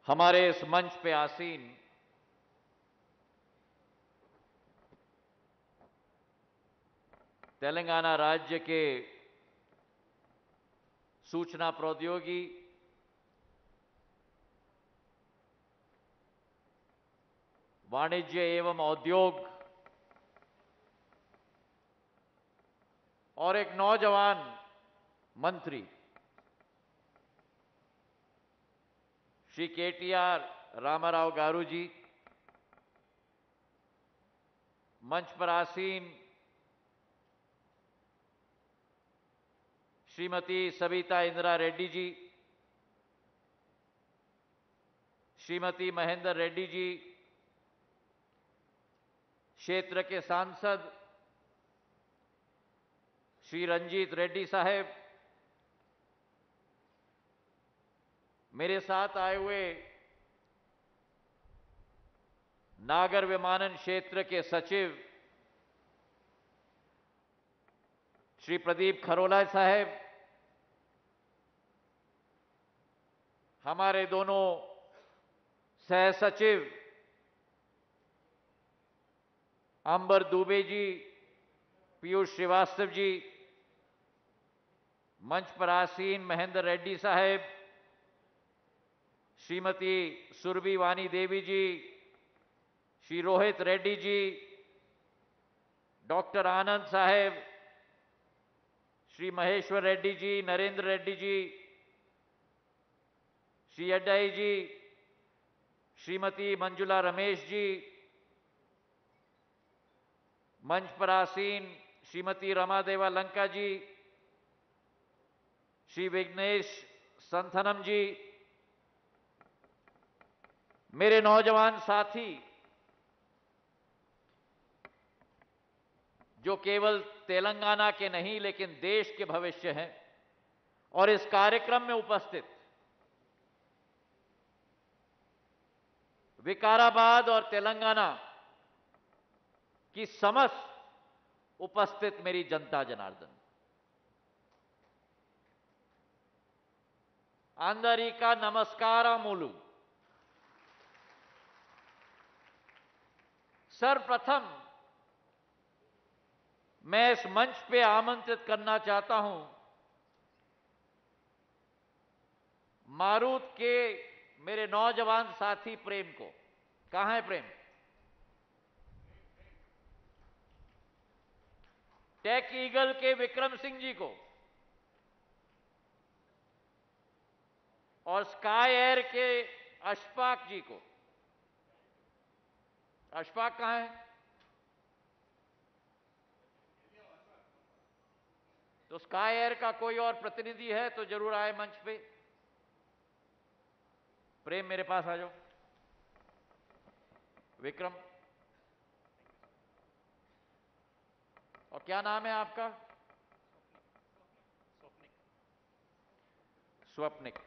हमारे इस मंच पे आसीन तेलंगाना राज्य के सूचना प्रौद्योगिकी, वाणिज्य एवं उद्योग और एक नौजवान मंत्री श्री केटीआर रामाराव गारू जी, मंच पर आसीन श्रीमती सविता इंदिरा रेड्डी जी, श्रीमती महेंद्र रेड्डी जी, क्षेत्र के सांसद श्री रंजीत रेड्डी साहब, मेरे साथ आए हुए नागर विमानन क्षेत्र के सचिव श्री प्रदीप खरोला साहब, हमारे दोनों सह सचिव अंबर दुबे जी, पीयूष श्रीवास्तव जी, मंच पर आसीन महेंद्र रेड्डी साहब, श्रीमती सुरभि वानी देवी जी, श्री रोहित रेड्डी जी, डॉक्टर आनंद साहब, श्री महेश्वर रेड्डी जी, नरेंद्र रेड्डी जी, श्री अड्डाई जी, श्रीमती मंजुला रमेश जी, मंच पर आसीन श्रीमती रमादेवा लंका जी, श्री विघ्नेश संथनम जी, मेरे नौजवान साथी जो केवल तेलंगाना के नहीं लेकिन देश के भविष्य हैं और इस कार्यक्रम में उपस्थित विकाराबाद और तेलंगाना की समस्त उपस्थित मेरी जनता जनार्दन, अंदरिका नमस्कारमुलु। सर्वप्रथम मैं इस मंच पे आमंत्रित करना चाहता हूं मारूत के मेरे नौजवान साथी प्रेम को। कहां है प्रेम? टेक ईगल के विक्रम सिंह जी को और स्काई एयर के अशफाक जी को। अशफाक कहां है? तो स्काई एयर का कोई और प्रतिनिधि है तो जरूर आए मंच पे। प्रेम मेरे पास आ जाओ। विक्रम, और क्या नाम है आपका? स्वप्निक।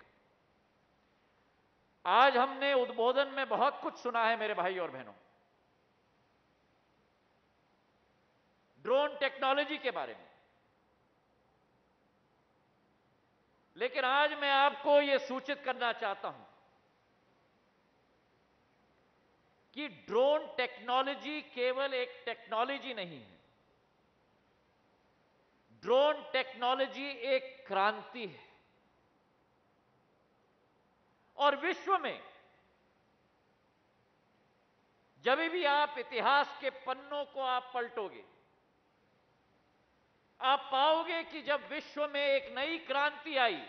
आज हमने उद्बोधन में बहुत कुछ सुना है मेरे भाई और बहनों, ड्रोन टेक्नोलॉजी के बारे में, लेकिन आज मैं आपको यह सूचित करना चाहता हूं कि ड्रोन टेक्नोलॉजी केवल एक टेक्नोलॉजी नहीं है, ड्रोन टेक्नोलॉजी एक क्रांति है। और विश्व में जब भी आप इतिहास के पन्नों को आप पलटोगे, आप पाओगे कि जब विश्व में एक नई क्रांति आई,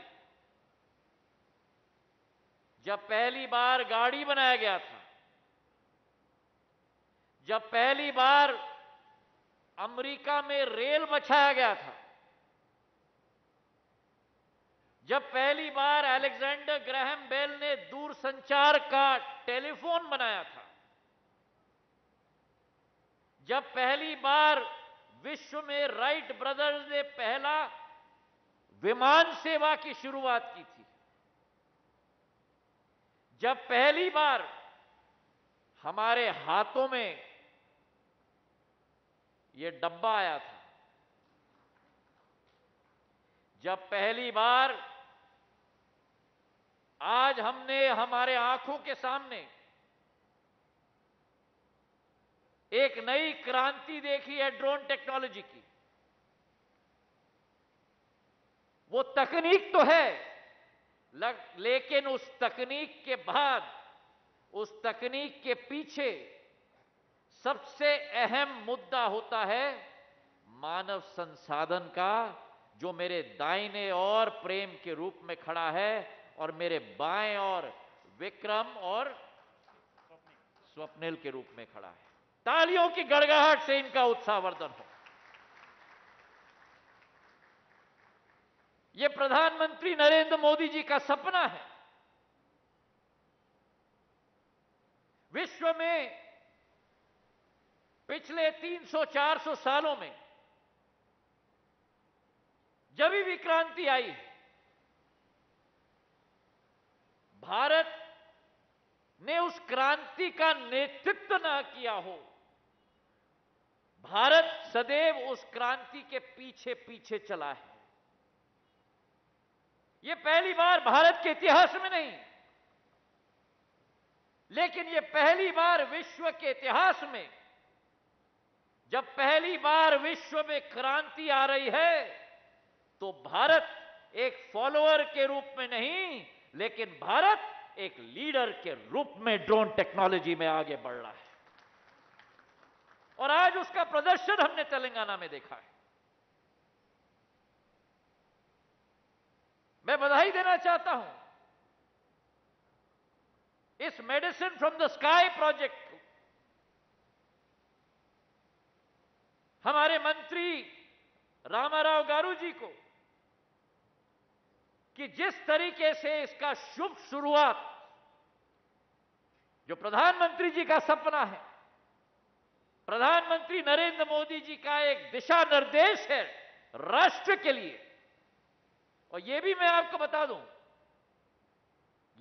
जब पहली बार गाड़ी बनाया गया था, जब पहली बार अमेरिका में रेल बछाया गया था, जब पहली बार अलेक्जेंडर ग्राहम बेल ने दूरसंचार का टेलीफोन बनाया था, जब पहली बार विश्व में राइट ब्रदर्स ने पहला विमान सेवा की शुरुआत की थी, जब पहली बार हमारे हाथों में यह डब्बा आया था, जब पहली बार आज हमने हमारे आंखों के सामने एक नई क्रांति देखी है ड्रोन टेक्नोलॉजी की। वो तकनीक तो है, लेकिन उस तकनीक के बाद, उस तकनीक के पीछे सबसे अहम मुद्दा होता है मानव संसाधन का, जो मेरे दाहिने ओर प्रेम के रूप में खड़ा है और मेरे बाएं ओर विक्रम और स्वप्निल के रूप में खड़ा है। तालियों की गड़गड़ाहट से इनका उत्साहवर्धन हो। यह प्रधानमंत्री नरेंद्र मोदी जी का सपना है। विश्व में पिछले 300-400 सालों में जब भी क्रांति आई, भारत ने उस क्रांति का नेतृत्व न किया हो। भारत सदैव उस क्रांति के पीछे पीछे चला है। यह पहली बार भारत के इतिहास में नहीं, लेकिन यह पहली बार विश्व के इतिहास में, जब पहली बार विश्व में क्रांति आ रही है, तो भारत एक फॉलोअर के रूप में नहीं, लेकिन भारत एक लीडर के रूप में ड्रोन टेक्नोलॉजी में आगे बढ़ रहा है। और आज उसका प्रदर्शन हमने तेलंगाना में देखा है। मैं बधाई देना चाहता हूं इस medicine from the sky project को हमारे मंत्री रामाराव गारू जी को, कि जिस तरीके से इसका शुभ शुरुआत, जो प्रधानमंत्री जी का सपना है, प्रधानमंत्री नरेंद्र मोदी जी का एक दिशा निर्देश है राष्ट्र के लिए। और यह भी मैं आपको बता दूं,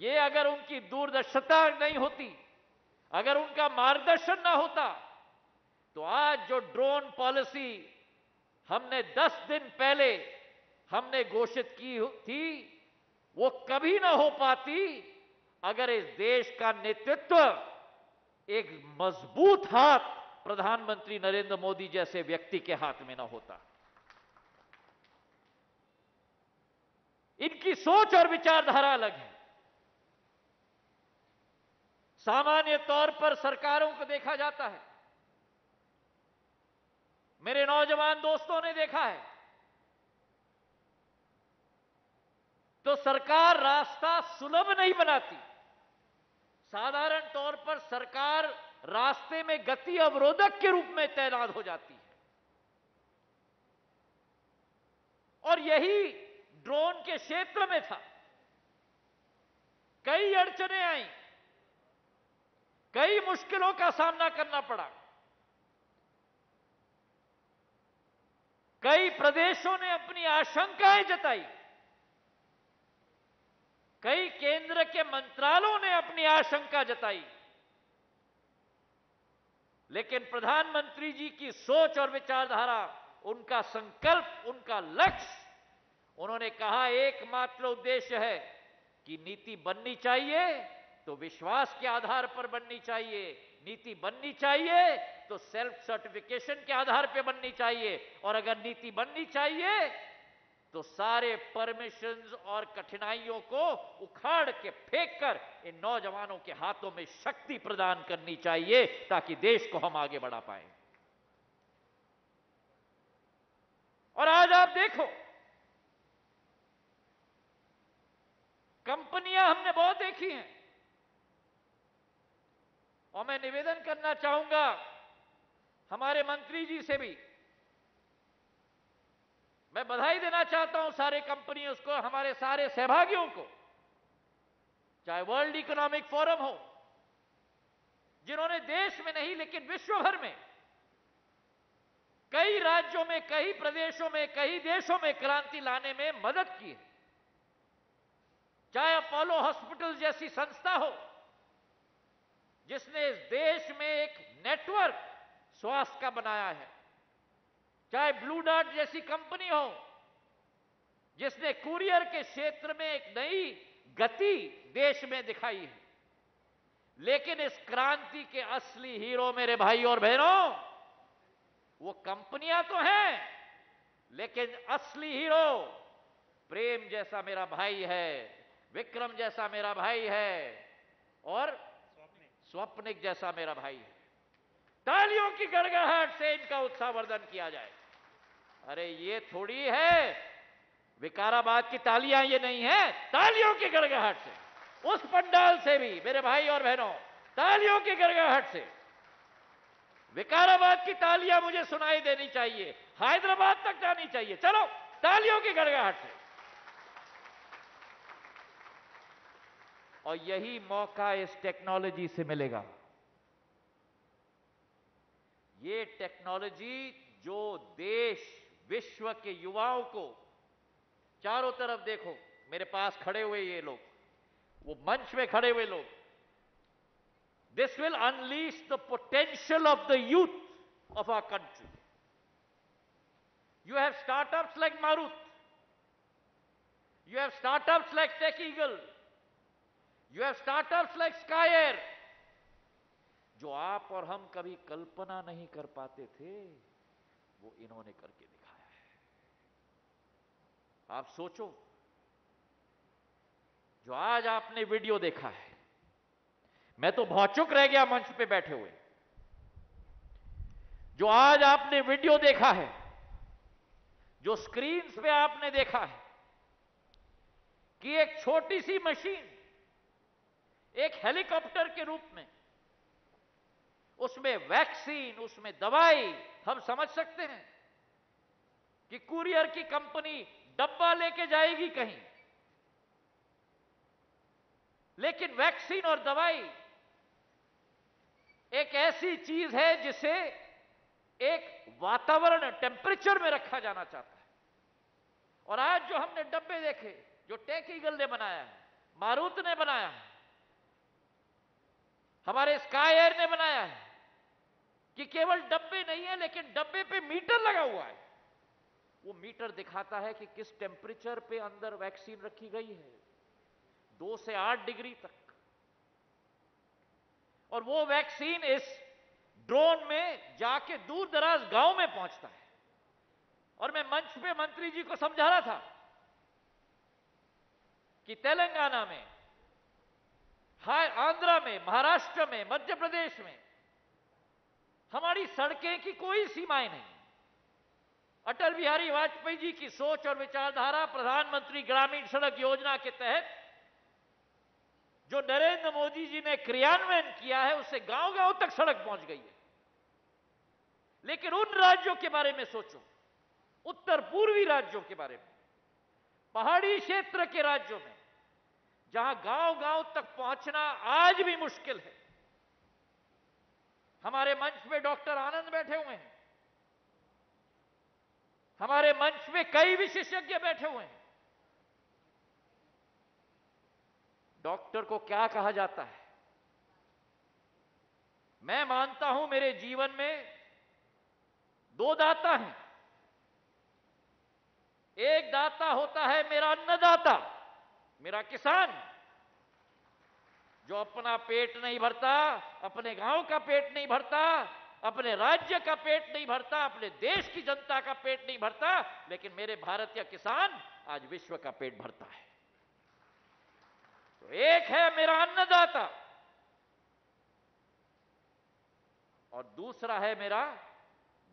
ये अगर उनकी दूरदर्शिता नहीं होती, अगर उनका मार्गदर्शन ना होता, तो आज जो ड्रोन पॉलिसी हमने 10 दिन पहले हमने घोषित की थी, वो कभी ना हो पाती अगर इस देश का नेतृत्व एक मजबूत हाथ प्रधानमंत्री नरेंद्र मोदी जैसे व्यक्ति के हाथ में ना होता। इनकी सोच और विचारधारा अलग है। सामान्य तौर पर सरकारों को देखा जाता है, मेरे नौजवान दोस्तों ने देखा है, तो सरकार रास्ता सुलभ नहीं बनाती। साधारण तौर पर सरकार रास्ते में गति अवरोधक के रूप में तैनात हो जाती है। और यही ड्रोन के क्षेत्र में था। कई अड़चनें आई, कई मुश्किलों का सामना करना पड़ा। कई प्रदेशों ने अपनी आशंकाएं जताई, कई केंद्र के मंत्रालयों ने अपनी आशंका जताई, लेकिन प्रधानमंत्री जी की सोच और विचारधारा, उनका संकल्प, उनका लक्ष्य, उन्होंने कहा एकमात्र उद्देश्य है कि नीति बननी चाहिए तो विश्वास के आधार पर बननी चाहिए, नीति बननी चाहिए तो सेल्फ सर्टिफिकेशन के आधार पर बननी चाहिए, और अगर नीति बननी चाहिए तो सारे परमिशंस और कठिनाइयों को उखाड़ के फेंक कर इन नौजवानों के हाथों में शक्ति प्रदान करनी चाहिए, ताकि देश को हम आगे बढ़ा पाए। और आज आप देखो, कंपनियां हमने बहुत देखी हैं, और मैं निवेदन करना चाहूंगा हमारे मंत्री जी से भी, मैं बधाई देना चाहता हूं सारे कंपनियों को, हमारे सारे सहभागियों को, चाहे वर्ल्ड इकोनॉमिक फोरम हो, जिन्होंने देश में नहीं लेकिन विश्व भर में कई राज्यों में, कई प्रदेशों में, कई देशों में क्रांति लाने में मदद की है। चाहे अपोलो हॉस्पिटल जैसी संस्था हो, जिसने इस देश में एक नेटवर्क स्वास्थ्य का बनाया है, चाहे ब्लू डार्ट जैसी कंपनी हो, जिसने कुरियर के क्षेत्र में एक नई गति देश में दिखाई है। लेकिन इस क्रांति के असली हीरो मेरे भाई और बहनों, वो कंपनियां तो हैं, लेकिन असली हीरो प्रेम जैसा मेरा भाई है, विक्रम जैसा मेरा भाई है, और स्वप्निक जैसा मेरा भाई है। तालियों की गड़गड़ाहट से इनका उत्साहवर्धन किया जाए। अरे ये थोड़ी है विकाराबाद की तालियां, ये नहीं है, तालियों की गड़गड़ाहट से, उस पंडाल से भी मेरे भाई और बहनों, तालियों की गड़गड़ाहट से विकाराबाद की तालियां मुझे सुनाई देनी चाहिए, हैदराबाद तक जानी चाहिए। चलो तालियों की गड़गड़ाहट से। और यही मौका इस टेक्नोलॉजी से मिलेगा। ये टेक्नोलॉजी जो देश विश्व के युवाओं को, चारों तरफ देखो मेरे पास खड़े हुए ये लोग, वो मंच में खड़े हुए लोग, this will unleash the potential of the youth of our country. You have startups like Marut. You have startups like Tech Eagle. You have startups like Sky Air. जो आप और हम कभी कल्पना नहीं कर पाते थे, वो इन्होंने करके दिखाया है। आप सोचो, जो आज आपने वीडियो देखा है, मैं तो भौचुक रह गया मंच पे बैठे हुए। जो आज आपने वीडियो देखा है, जो स्क्रीन्स पे आपने देखा है कि एक छोटी सी मशीन एक हेलीकॉप्टर के रूप में, उसमें वैक्सीन, उसमें दवाई, हम समझ सकते हैं कि कुरियर की कंपनी डब्बा लेके जाएगी कहीं, लेकिन वैक्सीन और दवाई एक ऐसी चीज है जिसे एक वातावरण, टेम्परेचर में रखा जाना चाहता है। और आज जो हमने डब्बे देखे, जो टेक ईगल ने बनाया है, मारुत ने बनाया है, हमारे स्काई एयर ने बनाया है, कि केवल डब्बे नहीं है लेकिन डब्बे पे मीटर लगा हुआ है। वो मीटर दिखाता है कि किस टेम्परेचर पे अंदर वैक्सीन रखी गई है, 2 से 8 डिग्री तक। और वो वैक्सीन इस ड्रोन में जाके दूर दराज गांव में पहुंचता है। और मैं मंच पे मंत्री जी को समझा रहा था कि तेलंगाना में, आंध्र में, महाराष्ट्र में, मध्य प्रदेश में हमारी सड़कें की कोई सीमाएं नहीं। अटल बिहारी वाजपेयी जी की सोच और विचारधारा, प्रधानमंत्री ग्रामीण सड़क योजना के तहत जो नरेंद्र मोदी जी ने क्रियान्वयन किया है, उससे गांव-गांव तक सड़क पहुंच गई है। लेकिन उन राज्यों के बारे में सोचो, उत्तर पूर्वी राज्यों के बारे में, पहाड़ी क्षेत्र के राज्यों में, जहां गांव-गांव तक पहुंचना आज भी मुश्किल है। हमारे मंच में डॉक्टर आनंद बैठे हुए हैं, हमारे मंच में कई विशेषज्ञ बैठे हुए हैं। डॉक्टर को क्या कहा जाता है? मैं मानता हूं मेरे जीवन में 2 दाता हैं। एक दाता होता है मेरा अन्नदाता, मेरा किसान, जो अपना पेट नहीं भरता, अपने गांव का पेट नहीं भरता, अपने राज्य का पेट नहीं भरता, अपने देश की जनता का पेट नहीं भरता, लेकिन मेरे भारतीय किसान आज विश्व का पेट भरता है। तो एक है मेरा अन्नदाता और दूसरा है मेरा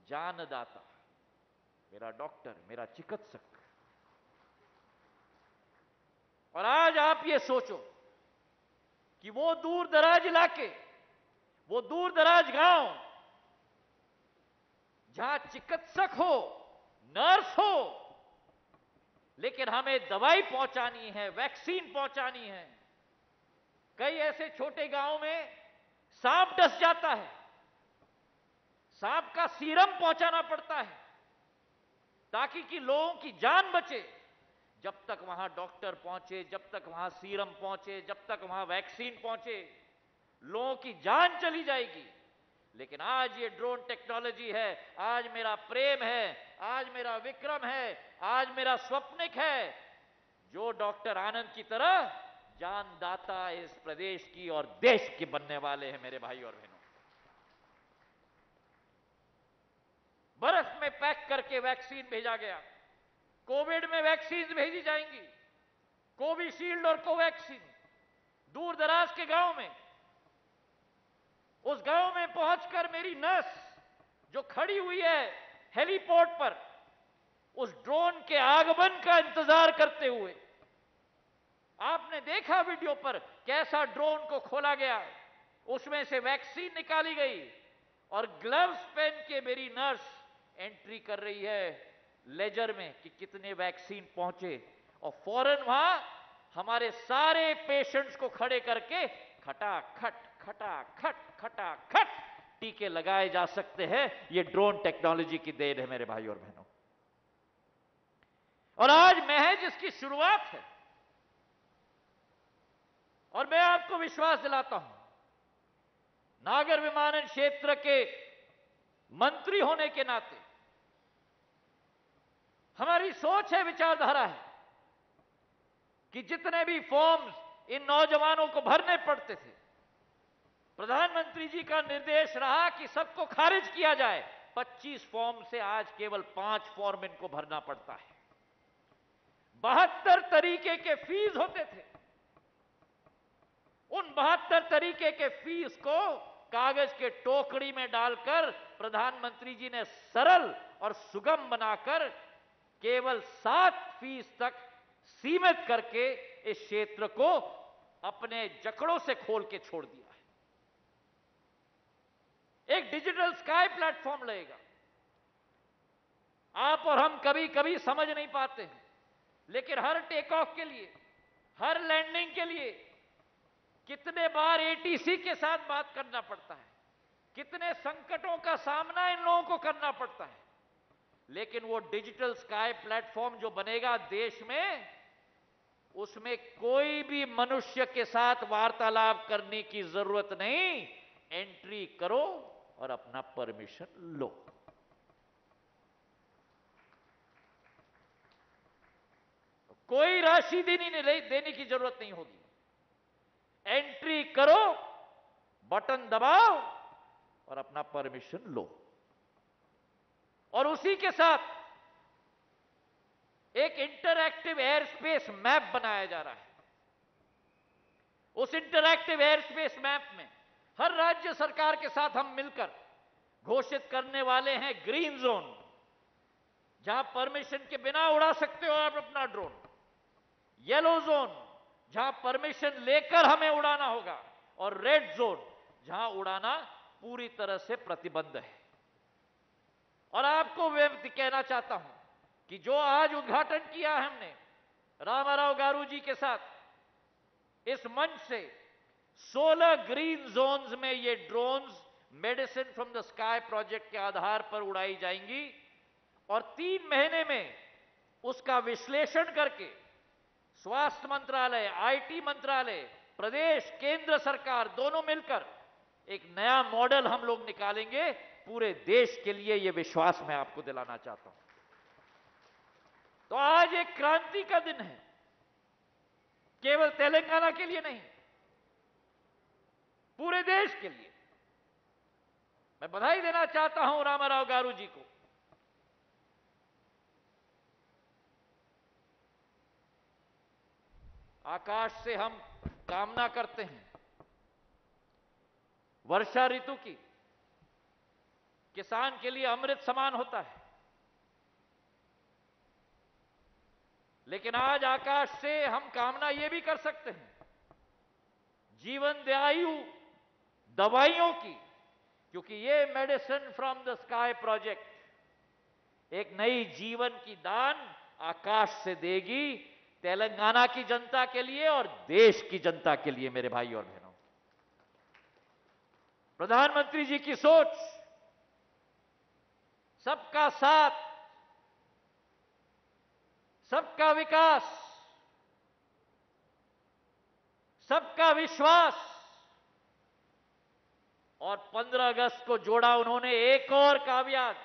जानदाता, मेरा डॉक्टर, मेरा चिकित्सक। और आज आप ये सोचो कि वो दूर दराज इलाके, वो दूर दराज गांव, जहां चिकित्सक हो, नर्स हो, लेकिन हमें दवाई पहुंचानी है, वैक्सीन पहुंचानी है। कई ऐसे छोटे गांव में सांप डस जाता है, सांप का सीरम पहुंचाना पड़ता है ताकि कि लोगों की जान बचे। जब तक वहां डॉक्टर पहुंचे, जब तक वहां सीरम पहुंचे, जब तक वहां वैक्सीन पहुंचे, लोगों की जान चली जाएगी। लेकिन आज ये ड्रोन टेक्नोलॉजी है, आज मेरा प्रेम है, आज मेरा विक्रम है, आज मेरा स्वप्निक है, जो डॉक्टर आनंद की तरह जानदाता इस प्रदेश की और देश के बनने वाले हैं मेरे भाई और बहनों। बर्फ में पैक करके वैक्सीन भेजा गया। कोविड में वैक्सीन भेजी जाएंगी, कोविशील्ड और कोवैक्सीन। दूर दराज के गांव में, उस गांव में पहुंचकर मेरी नर्स जो खड़ी हुई है हेलीपोर्ट पर, उस ड्रोन के आगमन का इंतजार करते हुए, आपने देखा वीडियो पर कैसा ड्रोन को खोला गया, उसमें से वैक्सीन निकाली गई और ग्लव्स पहन के मेरी नर्स एंट्री कर रही है लेजर में कि कितने वैक्सीन पहुंचे, और फौरन वहां हमारे सारे पेशेंट्स को खड़े करके खटाखट खटाखट खटाखट टीके लगाए जा सकते हैं। ये ड्रोन टेक्नोलॉजी की देन है मेरे भाई और बहनों। और आज महज इसकी शुरुआत है। और मैं आपको विश्वास दिलाता हूं, नागर विमानन क्षेत्र के मंत्री होने के नाते हमारी सोच है, विचारधारा है कि जितने भी फॉर्म्स इन नौजवानों को भरने पड़ते थे, प्रधानमंत्री जी का निर्देश रहा कि सबको खारिज किया जाए। 25 फॉर्म से आज केवल 5 फॉर्म इनको भरना पड़ता है। 72 तरीके के फीस होते थे। उन 72 तरीके के फीस को कागज के टोकरी में डालकर प्रधानमंत्री जी ने सरल और सुगम बनाकर केवल 7 फीस तक सीमित करके इस क्षेत्र को अपने जकड़ों से खोल के छोड़ दिया है। एक डिजिटल स्काई प्लेटफॉर्म लगेगा। आप और हम कभी कभी समझ नहीं पाते हैं, लेकिन हर टेक ऑफ के लिए, हर लैंडिंग के लिए कितने बार एटीसी के साथ बात करना पड़ता है, कितने संकटों का सामना इन लोगों को करना पड़ता है। लेकिन वो डिजिटल स्काई प्लेटफॉर्म जो बनेगा देश में, उसमें कोई भी मनुष्य के साथ वार्तालाप करने की जरूरत नहीं। एंट्री करो और अपना परमिशन लो। कोई राशि देने की जरूरत नहीं होगी। एंट्री करो, बटन दबाओ और अपना परमिशन लो। और उसी के साथ एक इंटरएक्टिव एयर स्पेस मैप बनाया जा रहा है। उस इंटरएक्टिव एयर स्पेस मैप में हर राज्य सरकार के साथ हम मिलकर घोषित करने वाले हैं ग्रीन जोन, जहां परमिशन के बिना उड़ा सकते हो आप अपना ड्रोन। येलो जोन, जहां परमिशन लेकर हमें उड़ाना होगा। और रेड जोन, जहां उड़ाना पूरी तरह से प्रतिबंध है। और आपको मैं कहना चाहता हूं कि जो आज उद्घाटन किया है हमने रामाराव गारू जी के साथ, इस मंच से 16 ग्रीन जोन्स में ये drones medicine from the sky project के आधार पर उड़ाई जाएंगी। और 3 महीने में उसका विश्लेषण करके स्वास्थ्य मंत्रालय, आईटी मंत्रालय, प्रदेश, केंद्र सरकार दोनों मिलकर एक नया मॉडल हम लोग निकालेंगे पूरे देश के लिए। यह विश्वास मैं आपको दिलाना चाहता हूं। तो आज एक क्रांति का दिन है, केवल तेलंगाना के लिए नहीं, पूरे देश के लिए। मैं बधाई देना चाहता हूं रामाराव गारू जी को। आकाश से हम कामना करते हैं वर्षा ऋतु की। किसान के लिए अमृत समान होता है, लेकिन आज आकाश से हम कामना यह भी कर सकते हैं जीवनदायु दवाइयों की, क्योंकि ये medicine from the sky project एक नई जीवन की दान आकाश से देगी तेलंगाना की जनता के लिए और देश की जनता के लिए। मेरे भाई और बहनों, प्रधानमंत्री जी की सोच सबका साथ, सबका विकास, सबका विश्वास, और 15 अगस्त को जोड़ा उन्होंने एक और काव्यात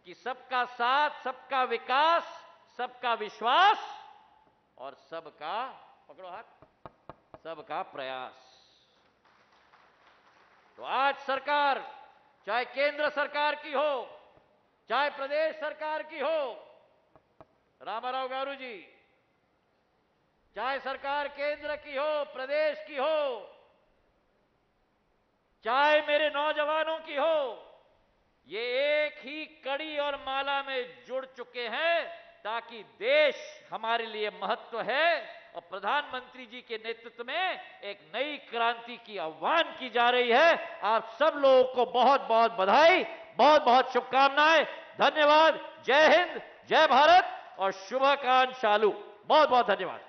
कि सबका साथ, सबका विकास, सबका विश्वास और सबका, पकड़ो हाथ, सबका प्रयास। तो आज सरकार, चाहे केंद्र सरकार की हो, चाहे प्रदेश सरकार की हो, रामाराव गारू जी, चाहे सरकार केंद्र की हो, प्रदेश की हो, चाहे मेरे नौजवानों की हो, ये एक ही कड़ी और माला में जुड़ चुके हैं, ताकि देश हमारे लिए महत्व है और प्रधानमंत्री जी के नेतृत्व में एक नई क्रांति की आह्वान की जा रही है। आप सब लोगों को बहुत बहुत बधाई, बहुत बहुत शुभकामनाएं, धन्यवाद। जय हिंद, जय भारत और शुभकामनाएं। बहुत बहुत धन्यवाद।